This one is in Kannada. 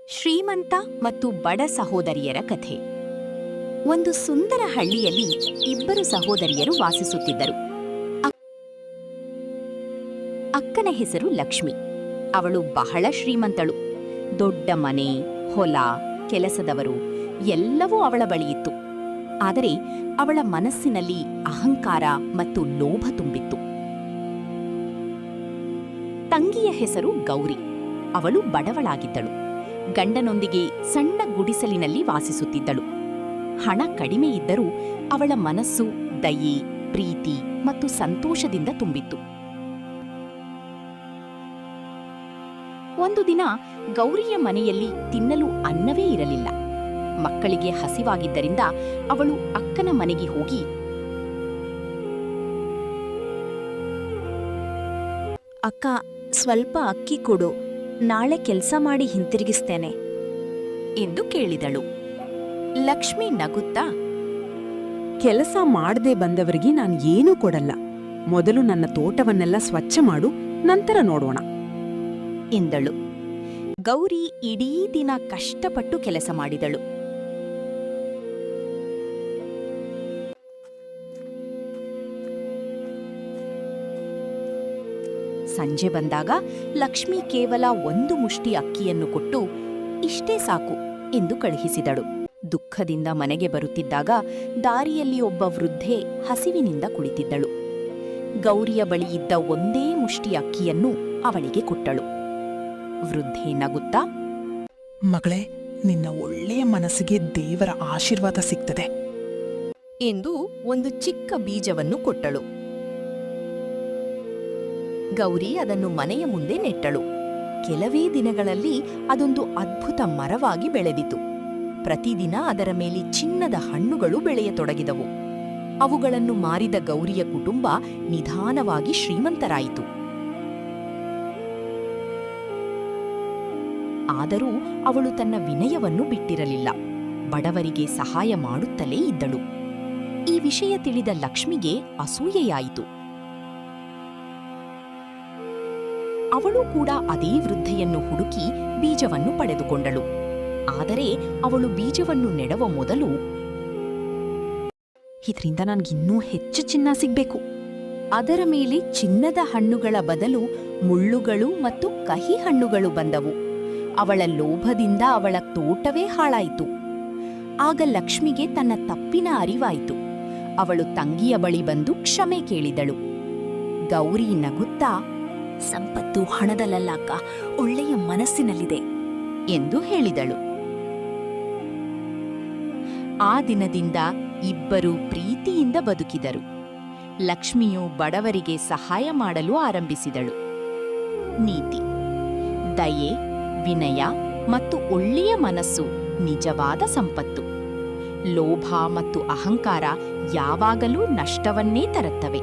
ಶ್ರೀಮಂತ ಮತ್ತು ಬಡ ಸಹೋದರಿಯರ ಕಥೆ. ಒಂದು ಸುಂದರ ಹಳ್ಳಿಯಲ್ಲಿ ಇಬ್ಬರು ಸಹೋದರಿಯರು ವಾಸಿಸುತ್ತಿದ್ದರು. ಅಕ್ಕನ ಹೆಸರು ಲಕ್ಷ್ಮಿ. ಅವಳು ಬಹಳ ಶ್ರೀಮಂತಳು. ದೊಡ್ಡ ಮನೆ, ಹೊಲ, ಕೆಲಸದವರು ಎಲ್ಲವೂ ಅವಳ ಬಳಿಯಿತ್ತು. ಆದರೆ ಅವಳ ಮನಸ್ಸಿನಲ್ಲಿ ಅಹಂಕಾರ ಮತ್ತು ಲೋಭ ತುಂಬಿತ್ತು. ತಂಗಿಯ ಹೆಸರು ಗೌರಿ. ಅವಳು ಬಡವಳಾಗಿದ್ದಳು. ಗಂಡನೊಂದಿಗೆ ಸಣ್ಣ ಗುಡಿಸಲಿನಲ್ಲಿ ವಾಸಿಸುತ್ತಿದ್ದಳು. ಹಣ ಕಡಿಮೆ ಇದ್ದರೂ ಅವಳ ಮನಸ್ಸು ದಯೆ, ಪ್ರೀತಿ ಮತ್ತು ಸಂತೋಷದಿಂದ ತುಂಬಿತ್ತು. ಒಂದು ದಿನ ಗೌರಿಯ ಮನೆಯಲ್ಲಿ ತಿನ್ನಲು ಅನ್ನವೇ ಇರಲಿಲ್ಲ. ಮಕ್ಕಳಿಗೆ ಹಸಿವಾಗಿದ್ದರಿಂದ ಅವಳು ಅಕ್ಕನ ಮನೆಗೆ ಹೋಗಿ, ಅಕ್ಕ, ಸ್ವಲ್ಪ ಅಕ್ಕಿ ಕೊಡು, ನಾಳೆ ಕೆಲಸ ಮಾಡಿ ಹಿಂತಿರುಗಿಸ್ತೇನೆ ಎಂದು ಕೇಳಿದಳು. ಲಕ್ಷ್ಮಿ ನಗುತ್ತಾ, ಕೆಲಸ ಮಾಡದೆ ಬಂದವರಿಗೆ ನಾನು ಏನೂ ಕೊಡಲ್ಲ. ಮೊದಲು ನನ್ನ ತೋಟವನ್ನೆಲ್ಲ ಸ್ವಚ್ಛ ಮಾಡು, ನಂತರ ನೋಡೋಣ ಎಂದಳು. ಗೌರಿ ಇಡೀ ದಿನ ಕಷ್ಟಪಟ್ಟು ಕೆಲಸ ಮಾಡಿದಳು. ಸಂಜೆ ಬಂದಾಗ ಲಕ್ಷ್ಮಿ ಕೇವಲ ಒಂದು ಮುಷ್ಟಿ ಅಕ್ಕಿಯನ್ನು ಕೊಟ್ಟು, ಇಷ್ಟೇ ಸಾಕು ಎಂದು ಕಳುಹಿಸಿದಳು. ದುಃಖದಿಂದ ಮನೆಗೆ ಬರುತ್ತಿದ್ದಾಗ ದಾರಿಯಲ್ಲಿ ಒಬ್ಬ ವೃದ್ಧೆ ಹಸಿವಿನಿಂದ ಕುಳಿತಿದ್ದಳು. ಗೌರಿಯ ಬಳಿ ಇದ್ದ ಒಂದೇ ಮುಷ್ಟಿ ಅಕ್ಕಿಯನ್ನು ಅವಳಿಗೆ ಕೊಟ್ಟಳು. ವೃದ್ಧೆ ನಗುತ್ತಾ, ಮಗಳೇ, ನಿನ್ನ ಒಳ್ಳೆಯ ಮನಸ್ಸಿಗೆ ದೇವರ ಆಶೀರ್ವಾದ ಸಿಗ್ತದೆ ಎಂದು ಒಂದು ಚಿಕ್ಕ ಬೀಜವನ್ನು ಕೊಟ್ಟಳು. ಗೌರಿ ಅದನ್ನು ಮನೆಯ ಮುಂದೆ ನೆಟ್ಟಳು. ಕೆಲವೇ ದಿನಗಳಲ್ಲಿ ಅದೊಂದು ಅದ್ಭುತ ಮರವಾಗಿ ಬೆಳೆದಿತು. ಪ್ರತಿದಿನ ಅದರ ಮೇಲೆ ಚಿನ್ನದ ಹಣ್ಣುಗಳು ಬೆಳೆಯತೊಡಗಿದವು. ಅವುಗಳನ್ನು ಮಾರಿದ ಗೌರಿಯ ಕುಟುಂಬ ನಿಧಾನವಾಗಿ ಶ್ರೀಮಂತರಾಯಿತು. ಆದರೂ ಅವಳು ತನ್ನ ವಿನಯವನ್ನು ಬಿಟ್ಟಿರಲಿಲ್ಲ. ಬಡವರಿಗೆ ಸಹಾಯ ಮಾಡುತ್ತಲೇ ಇದ್ದಳು. ಈ ವಿಷಯ ತಿಳಿದ ಲಕ್ಷ್ಮಿಗೆ ಅಸೂಯೆಯಾಯಿತು. ಅವಳು ಕೂಡ ಅದೇ ವೃದ್ಧೆಯನ್ನು ಹುಡುಕಿ ಬೀಜವನ್ನು ಪಡೆದುಕೊಂಡಳು. ಆದರೆ ಅವಳು ಬೀಜವನ್ನು ನೆಡುವ ಮೊದಲು, ಇದರಿಂದ ನನ್ಗಿನ್ನೂ ಹೆಚ್ಚು ಚಿನ್ನ ಸಿಗ್ಬೇಕು. ಅದರ ಮೇಲೆ ಚಿನ್ನದ ಹಣ್ಣುಗಳ ಬದಲು ಮುಳ್ಳುಗಳು ಮತ್ತು ಕಹಿ ಹಣ್ಣುಗಳು ಬಂದವು. ಅವಳ ಲೋಭದಿಂದ ಅವಳ ತೋಟವೇ ಹಾಳಾಯಿತು. ಆಗ ಲಕ್ಷ್ಮಿಗೆ ತನ್ನ ತಪ್ಪಿನ ಅರಿವಾಯಿತು. ಅವಳು ತಂಗಿಯ ಬಳಿ ಬಂದು ಕ್ಷಮೆ ಕೇಳಿದಳು. ಗೌರಿ ನಗುತ್ತಾ, ಸಂಪತ್ತು ಹಣದಲ್ಲಲ್ಲ ಅಕ್ಕ, ಒಳ್ಳೆಯ ಮನಸ್ಸಿನಲ್ಲಿದೆ ಎಂದು ಹೇಳಿದಳು. ಆ ದಿನದಿಂದ ಇಬ್ಬರೂ ಪ್ರೀತಿಯಿಂದ ಬದುಕಿದರು. ಲಕ್ಷ್ಮಿಯು ಬಡವರಿಗೆ ಸಹಾಯ ಮಾಡಲು ಆರಂಭಿಸಿದಳು. ನೀತಿ: ದಯೆ, ವಿನಯ ಮತ್ತು ಒಳ್ಳೆಯ ಮನಸ್ಸು ನಿಜವಾದ ಸಂಪತ್ತು. ಲೋಭ ಮತ್ತು ಅಹಂಕಾರ ಯಾವಾಗಲೂ ನಷ್ಟವನ್ನೇ ತರುತ್ತವೆ.